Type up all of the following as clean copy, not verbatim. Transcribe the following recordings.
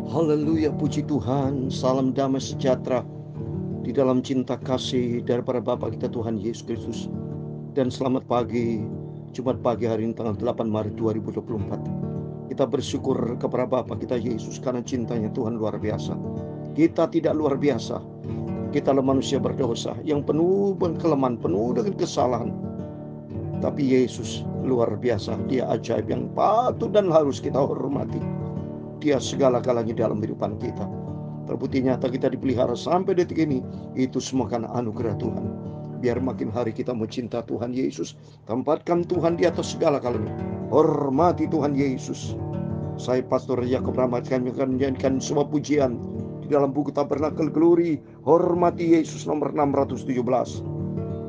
Haleluya, puji Tuhan. Salam damai sejahtera di dalam cinta kasih daripada Bapa kita Tuhan Yesus Kristus. Dan selamat pagi, Jumat pagi hari ini tanggal 8 Maret 2024. Kita bersyukur kepada Bapa kita Yesus karena cintanya Tuhan luar biasa. Kita tidak luar biasa. Kita adalah manusia berdosa yang penuh dengan kelemahan, penuh dengan kesalahan. Tapi Yesus luar biasa. Dia ajaib yang patut dan harus kita hormati. Dia segala-galanya dalam kehidupan kita. Terbukti nyata kita dipelihara sampai detik ini. Itu semua karena anugerah Tuhan. Biar makin hari kita mau cinta Tuhan Yesus. Tempatkan Tuhan di atas segala-galanya. Hormati Tuhan Yesus. Saya Pastor Yakob Rahmat, kami akan menyanyikan sebuah pujian di dalam buku Tabernakel Glory. Hormati Yesus nomor 617.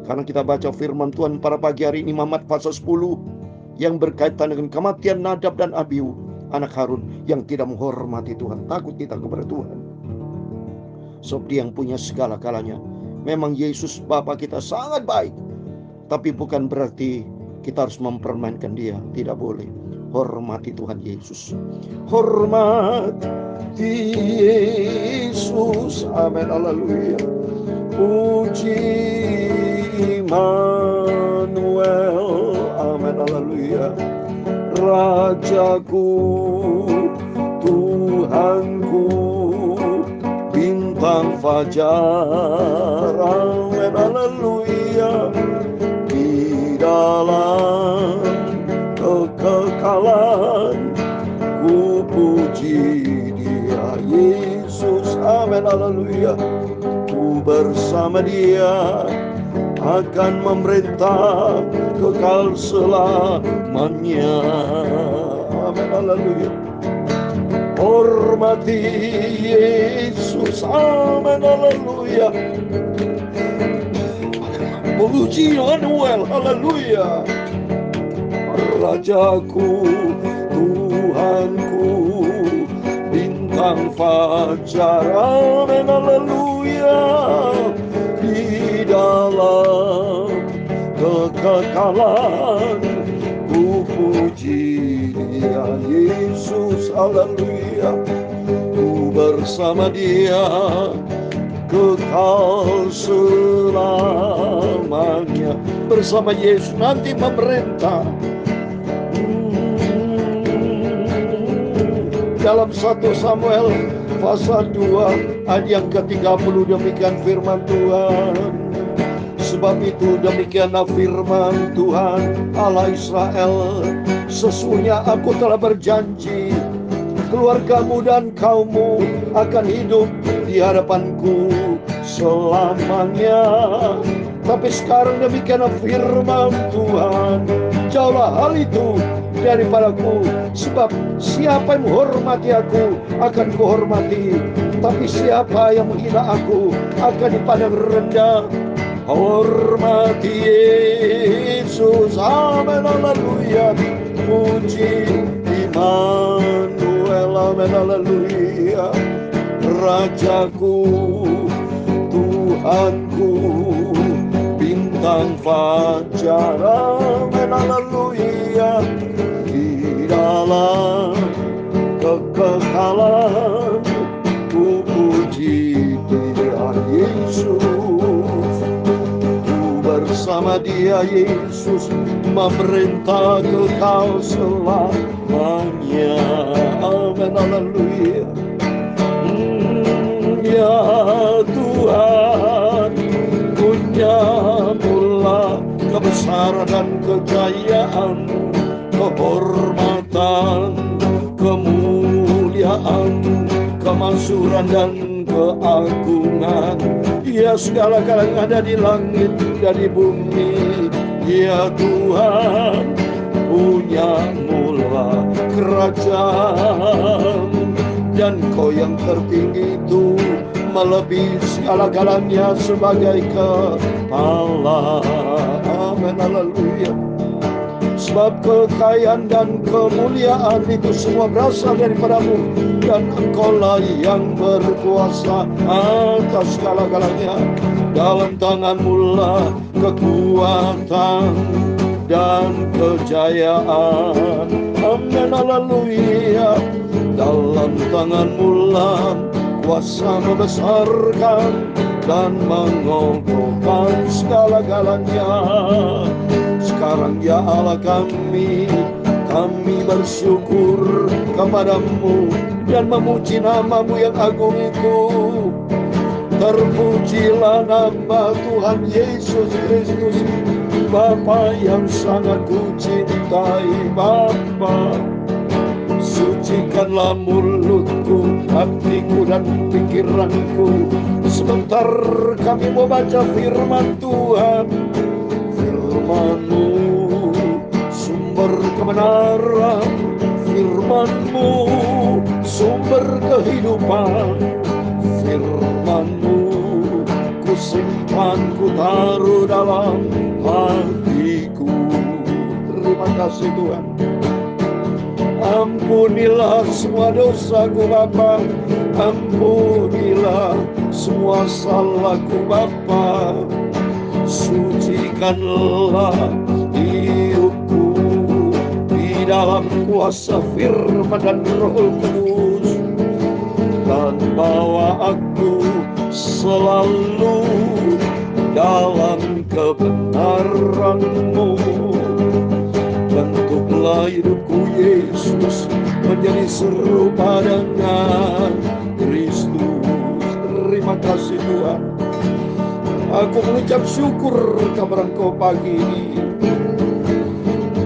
Karena kita baca firman Tuhan pada pagi hari ini, Mamat pasal 10, yang berkaitan dengan kematian Nadab dan Abihu, anak Harun yang tidak menghormati Tuhan. Takut kita kepada Tuhan, sebab Dia yang punya segala-galanya. Memang Yesus Bapa kita sangat baik, tapi bukan berarti kita harus mempermainkan Dia. Tidak boleh. Hormati Tuhan Yesus. Hormati Yesus. Amin. Haleluya. Puji Immanuel. Amin. Haleluya. Rajaku, Tuhanku, bintang fajar, amin, haleluya. Di dalam kekekalan ku puji Dia, Yesus, amin, haleluya. Ku bersama Dia akan memerintah kekal selamanya. Amin, haleluya. Hormati Yesus, amin, haleluya. Puji Immanuel, haleluya. Rajaku, Tuhanku, bintang fajar, amin, haleluya. Di dalam kekekalan ku puji Dia, Yesus, haleluya. Ku bersama Dia kekal selamanya. Bersama Yesus nanti memerintah. Dalam 1 Samuel pasal 2 ayat yang ke-30 demikian firman Tuhan. Sebab itu demikianlah firman Tuhan Allah Israel, sesungguhnya aku telah berjanji, keluargamu dan kaummu akan hidup di hadapanku selamanya. Tapi sekarang demikianlah firman Tuhan, jauhlah hal itu daripadaku, sebab siapa yang menghormati aku akan kuhormati, tapi siapa yang menghina aku akan dipandang rendah. Hormati Yesus, amin, haleluya. Puji Immanuel, amin, haleluya. Rajaku, Tuhanku, bintang fajar, amin, haleluya. Di dalam kekekalan ku puji Dia, Yesus. Ku bersama Dia, Yesus, memerintah kekal selamanya. Amin, haleluya. Ya Tuhan, punya mula kebesaran dan kejayaan, kehormatan, kemuliaan, kemaksuran dan keagungan. Ya segala-galanya ada di langit dan di bumi. Ya Tuhan, punya mula kerajaan, dan Kau yang tertinggi itu melebihi segala-galanya sebagai kepala. Amin, haleluya. Sebab kekayaan dan kemuliaan itu semua berasal daripada-Mu, dan Engkau-lah yang berkuasa atas segala-galanya. Dalam tangan-Mu lah kekuatan dan kejayaan. Amin, haleluya. Dalam tangan-Mu lam kuasa membesarkan dan mengokohkan segala-galanya. Sekarang ya Allah kami bersyukur kepada-Mu dan memuji nama-Mu yang agung itu. Terpujilah nama Tuhan Yesus Kristus, Bapa yang sangat kucintai. Bapa, sucikanlah mulutku, hatiku dan pikiranku. Sebentar kami mau baca firman Tuhan. Firman-Mu sumber kebenaran, firman-Mu sumber kehidupan. Firman-Mu ku simpan, ku taruh dalam hatiku. Terima kasih Tuhan. Ampunilah semua dosaku Bapa, ampunilah semua salahku Bapa. Sucikanlah hidupku di dalam kuasa firman dan Roh Kudus, dan bawa aku selalu dalam kebenaran-Mu. Bentuklah hidupku Yesus menjadi serupa dengan Kristus. Terima kasih Tuhan. Aku mengucap syukur kepada Engkau pagi ini.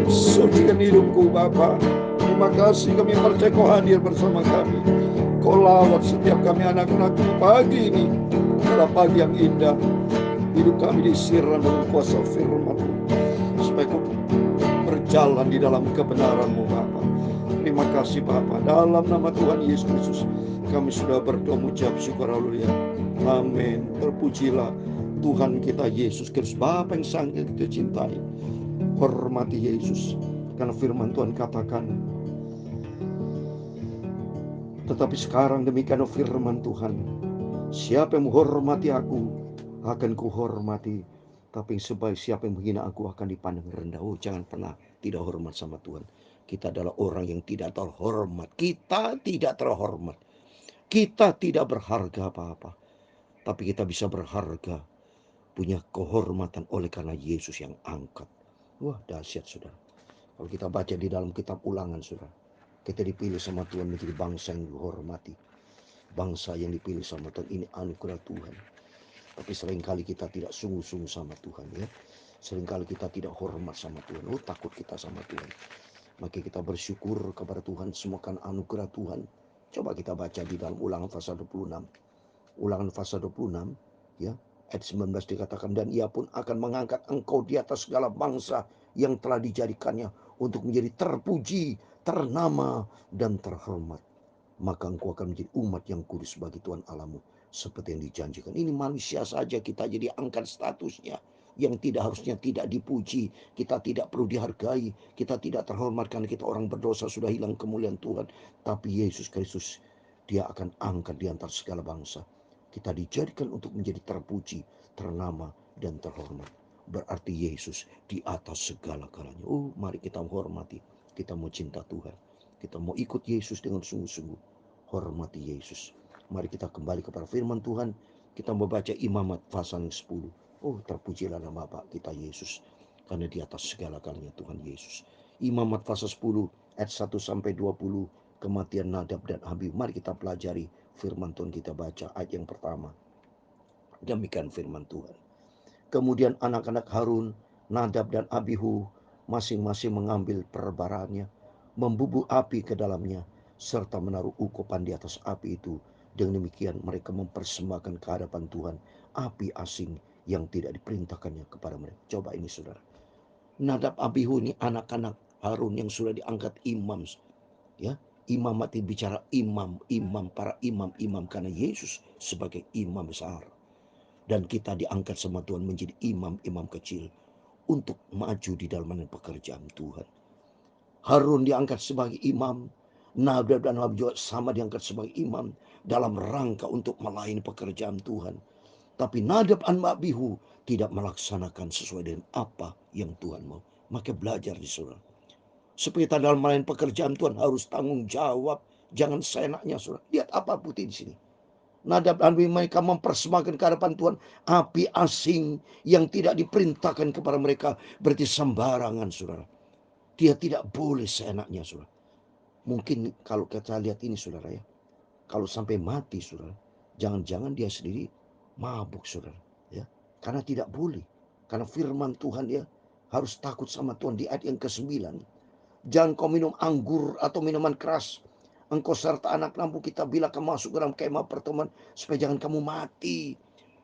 Sucikan hidupku Bapa. Terima kasih kami percaya Kau hadir bersama kami. Kau lawat setiap kami anak-anak-Mu pagi ini. Adalah pagi yang indah. Hidup kami disiram dengan kuasa firman-Mu, supaya Kau berjalan di dalam kebenaran-Mu Bapa. Terima kasih Bapa. Dalam nama Tuhan Yesus Kristus kami sudah berdoa mengucap syukur. Haleluya. Amin. Terpujilah Tuhan kita Yesus Kristus, Bapa yang sangat kita cintai. Hormati Yesus, karena firman Tuhan katakan, tetapi sekarang demikian firman Tuhan, siapa yang menghormati aku akan kuhormati, tapi siapa yang menghina aku akan dipandang rendah. Oh, jangan pernah tidak hormat sama Tuhan. Kita adalah orang yang tidak terhormat. Kita tidak terhormat. Kita tidak berharga apa-apa, tapi kita bisa berharga, punya kehormatan oleh karena Yesus yang angkat. Wah, dahsyat saudara. Kalau kita baca di dalam kitab Ulangan saudara, kita dipilih sama Tuhan menjadi bangsa yang dihormati, bangsa yang dipilih sama Tuhan. Ini anugerah Tuhan. Tapi seringkali kita tidak sungguh-sungguh sama Tuhan ya. Seringkali kita tidak hormat sama Tuhan. Oh, takut kita sama Tuhan. Maka kita bersyukur kepada Tuhan, semua kan anugerah Tuhan. Coba kita baca di dalam Ulangan pasal 26. Ulangan pasal 26 ya. Ayat 19 dikatakan, dan ia pun akan mengangkat engkau di atas segala bangsa yang telah dijadikannya untuk menjadi terpuji, ternama, dan terhormat. Maka engkau akan menjadi umat yang kudus bagi Tuhan Allahmu, seperti yang dijanjikan. Ini manusia saja kita jadi angkat statusnya, yang tidak harusnya tidak dipuji. Kita tidak perlu dihargai, kita tidak terhormat karena kita orang berdosa, sudah hilang kemuliaan Tuhan. Tapi Yesus Kristus, Dia akan angkat di antara segala bangsa. Kita dijadikan untuk menjadi terpuji, ternama, dan terhormat. Berarti Yesus di atas segala-galanya. Oh, mari kita menghormati. Kita mau cinta Tuhan. Kita mau ikut Yesus dengan sungguh-sungguh. Hormati Yesus. Mari kita kembali kepada firman Tuhan. Kita membaca Imamat pasal 10. Oh, terpujilah nama Bapa kita Yesus, karena di atas segala-galanya Tuhan Yesus. Imamat pasal 10 ayat 1 sampai 20. Kematian Nadab dan Abihu. Mari kita pelajari firman Tuhan. Kita baca ayat yang pertama. Demikian firman Tuhan. Kemudian anak-anak Harun, Nadab dan Abihu, masing-masing mengambil perbarannya, membubuh api ke dalamnya, serta menaruh ukupan di atas api itu. Dengan demikian mereka mempersembahkan ke hadapan Tuhan api asing yang tidak diperintahkannya kepada mereka. Coba ini saudara. Nadab Abihu ini anak-anak Harun yang sudah diangkat imam. Ya, imam mati bicara imam, para imam karena Yesus sebagai imam besar. Dan kita diangkat sama Tuhan menjadi imam-imam kecil untuk maju di dalam pekerjaan Tuhan. Harun diangkat sebagai imam, Nadab dan Abihu juga sama diangkat sebagai imam dalam rangka untuk melayani pekerjaan Tuhan. Tapi Nadab dan Abihu tidak melaksanakan sesuai dengan apa yang Tuhan mau. Maka belajar di saudara. Supaya kita dalam melayani pekerjaan Tuhan harus tanggung jawab Jangan seenaknya, saudara. Lihat apa putih di sini. Nadab dan Abihu mereka mempersembahkan ke hadapan Tuhan api asing yang tidak diperintahkan kepada mereka. Berarti sembarangan, saudara. Dia tidak boleh seenaknya, saudara. Mungkin kalau kita lihat ini, saudara ya, kalau sampai mati, saudara, jangan-jangan dia sendiri mabuk, saudara, ya. Karena tidak boleh. Karena firman Tuhan ya, harus takut sama Tuhan di ayat yang ke-9. Jangan kau minum anggur atau minuman keras. Engkau serta anak lampu kita bila kamu masuk dalam kemah pertemuan, supaya jangan kamu mati.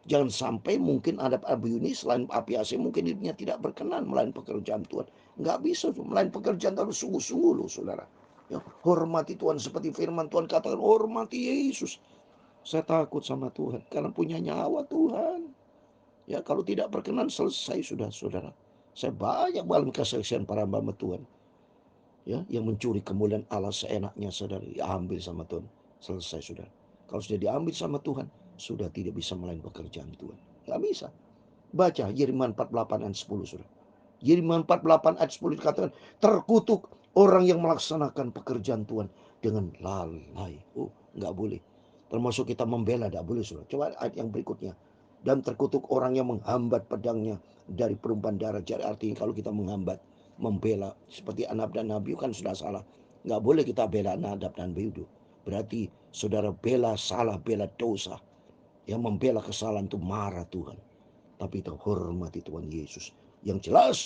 Jangan sampai mungkin ada Abihu ini selain api asing mungkin dirinya tidak berkenan melain pekerjaan Tuhan. Nggak bisa tuh, melain pekerjaan harus sungguh-sungguh loh, saudara. Ya, hormati Tuhan seperti firman Tuhan katakan, hormati Yesus. Saya takut sama Tuhan karena punya nyawa Tuhan. Ya, kalau tidak berkenan selesai sudah, saudara. Saya banyak mengalami kesaksian para hamba Tuhan, ya, yang mencuri kemuliaan Allah seenaknya, saudara, diambil sama Tuhan. Selesai, saudara. Kalau sudah diambil sama Tuhan, sudah tidak bisa melain pekerjaan Tuhan. Nggak bisa. Baca Yeremia 48 ayat 10, saudara. Yeremia 48 ayat 10 dikatakan, terkutuk orang yang melaksanakan pekerjaan Tuhan dengan lalai. Oh, nggak boleh. Termasuk kita membela, nggak boleh, saudara. Coba ayat yang berikutnya. Dan terkutuk orang yang menghambat pedangnya dari perumpan darah. Jadi artinya kalau kita menghambat, membela seperti Nadab dan Abihu kan sudah salah. Nggak boleh kita bela Nadab dan Abihu. Berarti saudara bela salah, bela dosa. Yang membela kesalahan itu marah Tuhan. Tapi kita hormati Tuhan Yesus. Yang jelas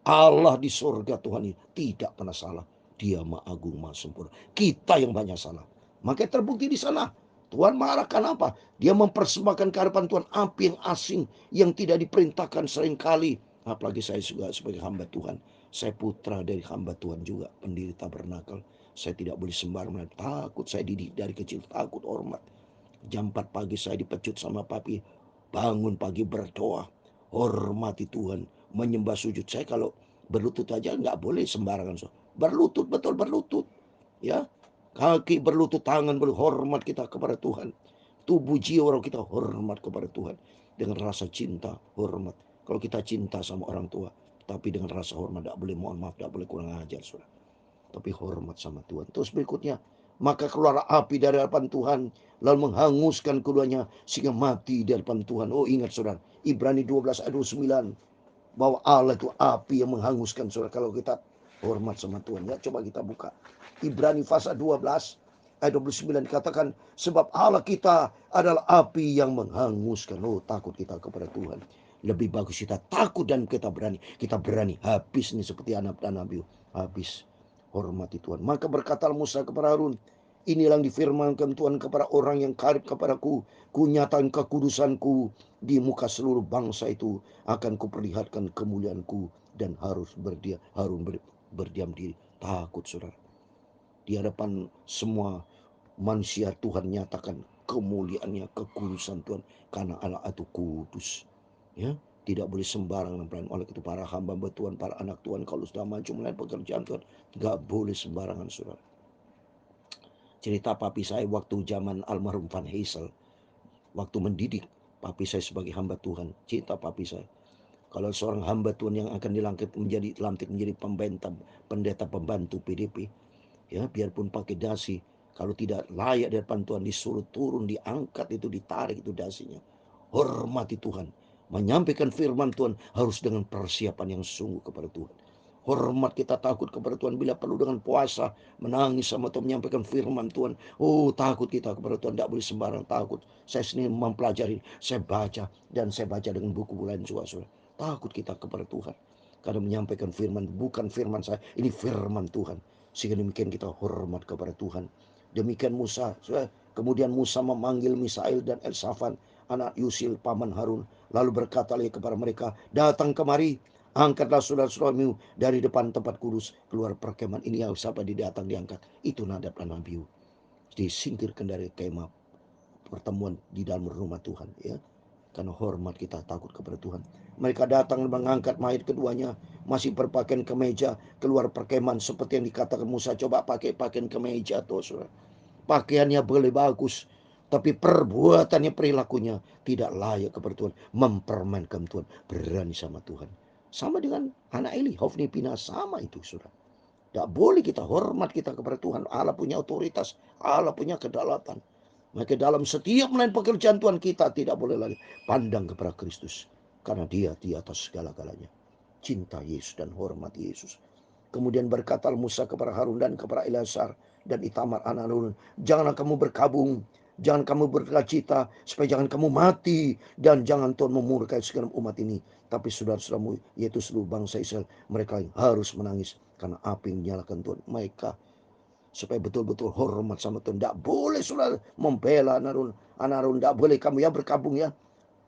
Allah di surga Tuhan ini tidak pernah salah. Dia Maha Agung, Maha Sempurna. Kita yang banyak salah. Makanya terbukti di sana. Tuhan marah kenapa? Dia mempersembahkan ke hadapan Tuhan api yang asing yang tidak diperintahkan seringkali. Apalagi saya juga sebagai hamba Tuhan. Saya putra dari hamba Tuhan juga, pendiri tabernakel. Saya tidak boleh sembarangan, takut. Saya didik dari kecil, takut, hormat. Jam 4 pagi saya dipecut sama papi. Bangun pagi berdoa, hormati Tuhan, menyembah sujud. Saya kalau berlutut aja nggak boleh sembarangan. Berlutut, betul berlutut. Ya, kaki berlutut, tangan berlutut, hormat kita kepada Tuhan. Tubuh jiwa kita hormat kepada Tuhan. Dengan rasa cinta, hormat. Kalau kita cinta sama orang tua, tapi dengan rasa hormat, tidak boleh mohon maaf, tidak boleh kurang ajar, saudara. Tapi hormat sama Tuhan. Terus berikutnya, maka keluar api dari hadapan Tuhan, lalu menghanguskan keduanya sehingga mati di hadapan Tuhan. Oh, ingat saudara, Ibrani 12 ayat 29, bahwa Allah itu api yang menghanguskan, saudara. Kalau kita hormat sama Tuhan, ya, coba kita buka Ibrani pasal 12 ayat 29, dikatakan sebab Allah kita adalah api yang menghanguskan. Oh, takut kita kepada Tuhan. Lebih bagus kita takut dan kita berani. Kita berani habis nih seperti anak dan Nabi. Habis. Hormati Tuhan. Maka berkata Musa kepada Harun, inilah yang difirmankan Tuhan kepada orang yang karib kepadaku. Kunyatakan kekudusanku di muka seluruh bangsa itu. Akan kuperlihatkan kemuliaanku dan harus berdiam diri. Takut, saudara. Di hadapan semua manusia Tuhan nyatakan kemuliaannya, kekudusan Tuhan. Karena Allah itu kudus. Ya, tidak boleh sembarangan. Oleh itu para hamba Tuhan, para anak Tuhan, kalau sudah maju mulai pekerjaan Tuhan, nggak boleh sembarangan, saudara. Cerita papi saya waktu zaman almarhum Van Heysel, waktu mendidik papi saya sebagai hamba Tuhan. Cerita papi saya, kalau seorang hamba Tuhan yang akan dilantik menjadi pendeta pembantu PDP, ya, biarpun pakai dasi, kalau tidak layak di depan Tuhan, disuruh turun, diangkat itu, ditarik itu dasinya. Hormati Tuhan. Menyampaikan firman Tuhan harus dengan persiapan yang sungguh kepada Tuhan. Hormat kita, takut kepada Tuhan. Bila perlu dengan puasa, menangis sama Tuhan, menyampaikan firman Tuhan. Oh, takut kita kepada Tuhan. Tidak boleh sembarang takut. Saya sendiri mempelajari, saya baca, dan saya baca dengan buku lain juga. Takut kita kepada Tuhan. Karena menyampaikan firman, bukan firman saya, ini firman Tuhan. Sehingga demikian kita hormat kepada Tuhan. Demikian Musa. Kemudian Musa memanggil Misael dan Elsafan, anak Yusil paman Harun, lalu berkata kepada mereka, datang kemari, angkatlah saudara-saudaramu dari depan tempat kudus, keluar perkemahan. Ini yang siapa didatang diangkat, itu Nadab dan Abihu, disingkirkan dari kemah pertemuan di dalam rumah Tuhan, ya. Karena hormat kita, takut kepada Tuhan. Mereka datang mengangkat mayat keduanya, masih berpakaian kemeja, keluar perkemahan seperti yang dikatakan Musa. Coba pakai pakaian kemeja tuh, saudara. Pakaiannya boleh bagus, tapi perbuatannya, perilakunya tidak layak kepada Tuhan. Mempermainkan Tuhan, berani sama Tuhan. Sama dengan anak Eli, Hofni Pina, sama itu, saudara. Tidak boleh kita hormat kita kepada Tuhan. Allah punya otoritas, Allah punya kedaulatan. Maka dalam setiap melain pekerjaan Tuhan kita tidak boleh lagi pandang kepada Kristus. Karena dia di atas segala-galanya. Cinta Yesus dan hormat Yesus. Kemudian berkata Musa kepada Harun dan kepada Eleazar dan Itamar anak Harun, janganlah kamu berkabung, jangan kamu bercita, supaya jangan kamu mati, dan jangan Tuhan memurkai segala umat ini. Tapi saudara-saudaramu, yaitu seluruh bangsa Israel, mereka harus menangis karena api yang menyalakan Tuhan mereka, supaya betul-betul hormat sama Tuhan. Tidak boleh saudara membela anak Harun, tidak boleh kamu ya berkabung ya,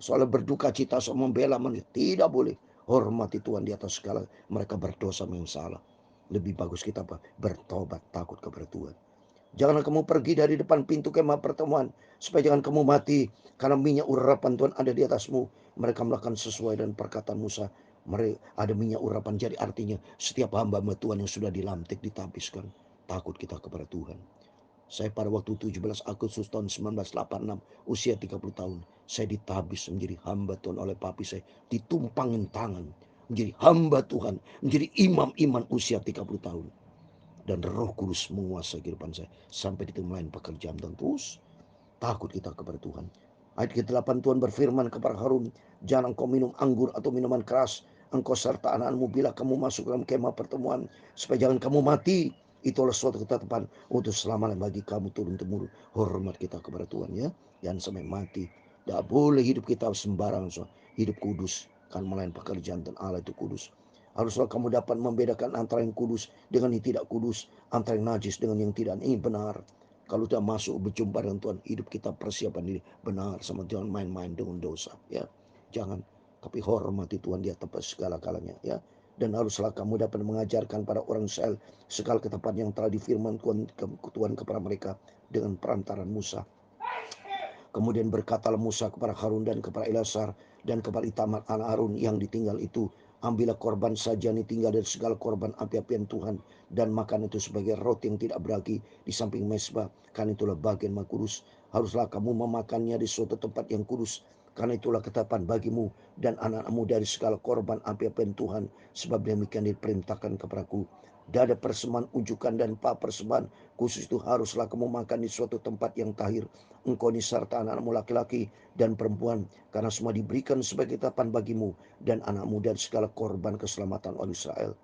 soalnya berduka cita soal membela manusia, tidak boleh. Hormati Tuhan di atas segala. Mereka berdosa memang salah. Lebih bagus kita bertobat, takut kepada Tuhan. Janganlah kamu pergi dari depan pintu kemah pertemuan, supaya jangan kamu mati, karena minyak urapan Tuhan ada di atasmu. Mereka melakukan sesuai dan perkataan Musa. Mereka ada minyak urapan, jadi artinya setiap hamba Tuhan yang sudah dilantik, ditabiskan. Takut kita kepada Tuhan. Saya pada waktu 17 Agustus tahun 1986, usia 30 tahun, saya ditabis menjadi hamba Tuhan oleh papi saya, ditumpangin tangan, menjadi hamba Tuhan, menjadi imam-iman usia 30 tahun. Dan Roh Kudus menguasai kehidupan saya sampai di lain pekerjaan dan terus takut kita kepada Tuhan. Ayat ke-8 Tuhan berfirman kepada Harun, jangan engkau minum anggur atau minuman keras, engkau serta anak-anakmu bila kamu masuk dalam kemah pertemuan, supaya jangan kamu mati. Itulah suatu ketetapan untuk selamanya bagi kamu turun-temurun. Hormat kita kepada Tuhan ya, jangan sampai mati. Tidak boleh hidup kita sembarangan, hidup kudus, kan melain pekerjaan dan Allah itu kudus. Haruslah kamu dapat membedakan antara yang kudus dengan yang tidak kudus, antara yang najis dengan yang tidak. Ini benar. Kalau sudah masuk berjumpa dengan Tuhan, hidup kita persiapan diri benar sama Tuhan, main-main dengan dosa ya. Jangan, tapi hormati Tuhan di atas segala-galanya ya. Dan haruslah kamu dapat mengajarkan pada orang Israel segala ketetapan yang telah difirmankan Tuhan kepada mereka dengan perantaran Musa. Kemudian berkatalah Musa kepada Harun dan kepada Eleazar dan kepada Itamar anak Harun yang ditinggal itu, ambillah korban sajani tinggal dari segala korban api-apian Tuhan, dan makan itu sebagai roti yang tidak beragi di samping mezbah, karena itulah bagian Maha Kudus. Haruslah kamu memakannya di suatu tempat yang kudus, karena itulah ketetapan bagimu dan anak-anakmu dari segala korban api-apian Tuhan, sebab demikian diperintahkan kepadaku. Dada persembahan ujukan dan persembahan khusus itu haruslah kamu makan di suatu tempat yang tahir, engkau ini serta anak-anakmu laki-laki dan perempuan, karena semua diberikan sebagai ketetapan bagimu dan anakmu dari segala korban keselamatan orang Israel.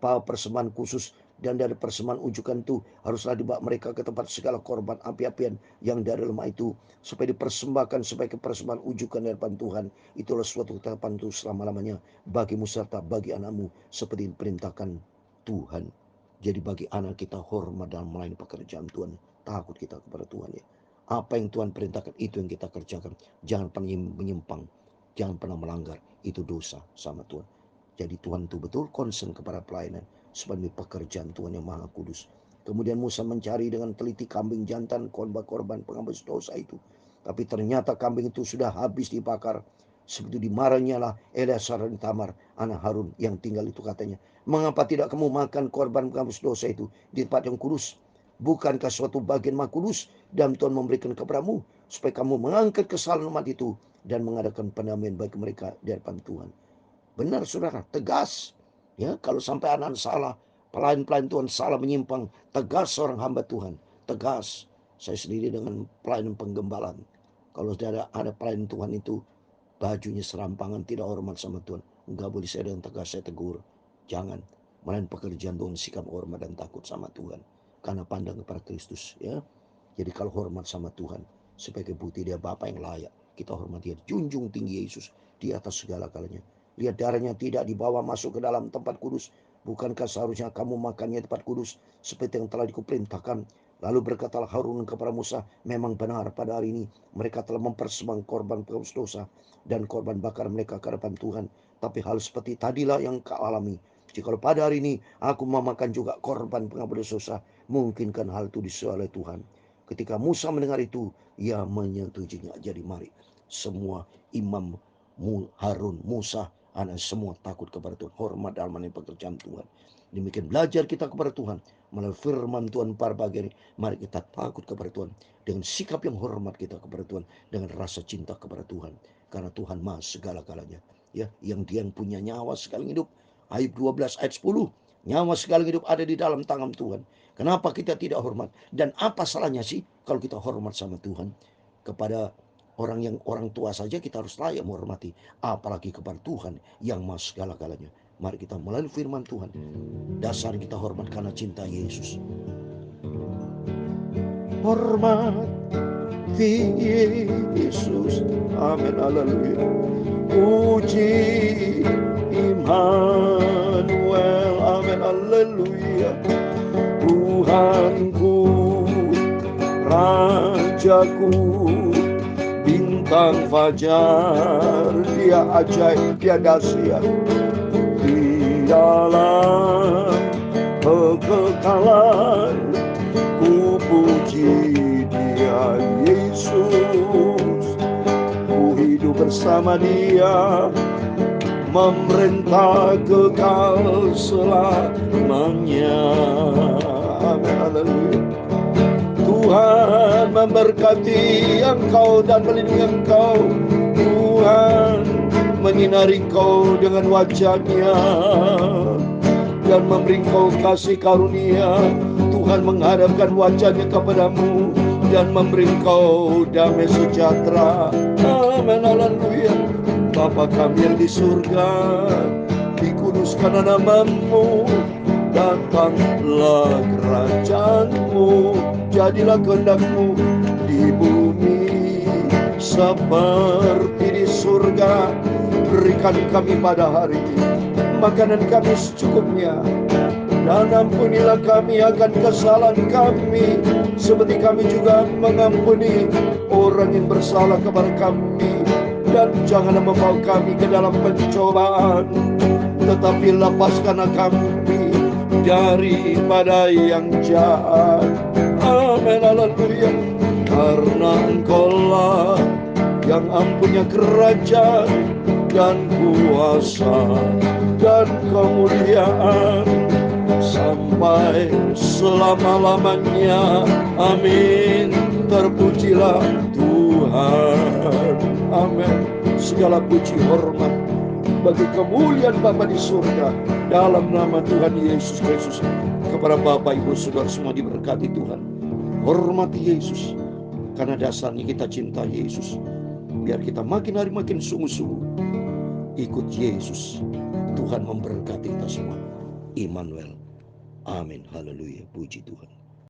Persembahan khusus dan dari persembahan ujukan itu haruslah dibawa mereka ke tempat segala korban api-apian yang dari lemah itu, supaya dipersembahkan sebagai persembahan ujukan dari Tuhan. Itulah suatu ketetapan itu selama-lamanya bagimu serta bagi anakmu, seperti diperintahkan Tuhan. Jadi bagi anak kita hormat dalam melayani pekerjaan Tuhan, takut kita kepada Tuhan ya. Apa yang Tuhan perintahkan itu yang kita kerjakan. Jangan pernah menyimpang, jangan pernah melanggar. Itu dosa sama Tuhan. Jadi Tuhan itu betul concern kepada pelayanan sebagai pekerjaan Tuhan yang maha kudus. Kemudian Musa mencari dengan teliti kambing jantan korban penghapus dosa itu. Tapi ternyata kambing itu sudah habis dibakar. Seperti dimarahinya lah Eleazar dan Tamar anak Harun yang tinggal itu, katanya, mengapa tidak kamu makan korban penghapus dosa itu di tempat yang kudus? Bukankah suatu bagian Maha Kudus dan Tuhan memberikan kepadamu supaya kamu mengangkat kesalahan umat itu dan mengadakan pendamaian bagi mereka di hadapan Tuhan? Benar saudara, tegas ya. Kalau sampai anak salah, pelayan-pelayan Tuhan salah menyimpang, tegas seorang hamba Tuhan, tegas. Saya sendiri dengan pelayanan penggembalaan, kalau sudah ada pelayan Tuhan itu bajunya serampangan, tidak hormat sama Tuhan, enggak boleh, saya dengan tegas saya tegur, jangan. Melain pekerjaan Tuhan, sikap hormat dan takut sama Tuhan, karena pandang kepada Kristus ya. Jadi kalau hormat sama Tuhan, sebagai bukti dia Bapa yang layak, kita hormati dia, junjung tinggi Yesus di atas segala-galanya. Lihat darahnya tidak dibawa masuk ke dalam tempat kudus. Bukankah seharusnya kamu makannya di tempat kudus seperti yang telah dikuperintahkan? Lalu berkatalah Harun kepada Musa, memang benar pada hari ini mereka telah mempersembahkan korban penghapus dosa dan korban bakar mereka ke hadapan Tuhan. Tapi hal seperti tadilah yang kau alami. Jikalau pada hari ini aku memakan juga korban penghapus dosa, mungkinkan hal itu disuai oleh Tuhan. Ketika Musa mendengar itu, ia menyetujuinya. Jadi mari semua imam Harun, Musa, anak semua takut kepada Tuhan, hormat dalam pekerjaan Tuhan. Demikian belajar kita kepada Tuhan melalui firman Tuhan para bagian. Mari kita takut kepada Tuhan dengan sikap yang hormat kita kepada Tuhan, dengan rasa cinta kepada Tuhan, karena Tuhan maha segala-galanya ya, yang dia yang punya nyawa sekali hidup. Ayub 12 ayat 10, Nyawa segala hidup ada di dalam tangan Tuhan. Kenapa kita tidak hormat? Dan apa salahnya sih kalau kita hormat sama Tuhan? Kepada orang tua saja kita harus layak menghormati, apalagi kepada Tuhan yang Maha segala-galanya. Mari kita melalui firman Tuhan, dasar kita hormat karena cinta Yesus. Hormat Yesus, amin, haleluya. Puji Immanuel, amin, haleluya. Tuhanku, Rajaku, bintang fajar, dia ajaib, dia dahsyat. Di dalam kekekalan ku puji dia Yesus. Ku hidup bersama dia, memerintah kekal selamanya. Amin, haleluya. Tuhan memberkati engkau dan melindungi engkau. Tuhan menyinari engkau dengan wajah-Nya dan memberi engkau kasih karunia. Tuhan menghadapkan wajah-Nya kepadamu dan memberi engkau damai sejahtera. Amin, haleluya. Bapa kami yang di surga, dikuduskan namamu, datanglah kerajaan-Mu, jadilah kehendak-Mu di bumi seperti di surga. Berikan kami pada hari ini makanan kami secukupnya, dan ampunilah kami akan kesalahan kami, seperti kami juga mengampuni orang yang bersalah kepada kami. Dan janganlah membawa kami ke dalam pencobaan, tetapi lepaskanlah kami daripada yang jahat. Amin, haleluya. Karena Engkaulah yang ampunya kerajaan dan kuasa dan kemuliaan sampai selama-lamanya. Amin. Terpujilah Tuhan. Amin. Segala puji hormat bagi kemuliaan Bapa di surga, dalam nama Tuhan Yesus Kristus. Kepada Bapak, Ibu, Saudara semua diberkati Tuhan. Hormati Yesus, karena dasarnya kita cinta Yesus. Biar kita makin hari makin sungguh-sungguh ikut Yesus. Tuhan memberkati kita semua. Immanuel. Amin. Haleluya. Puji Tuhan.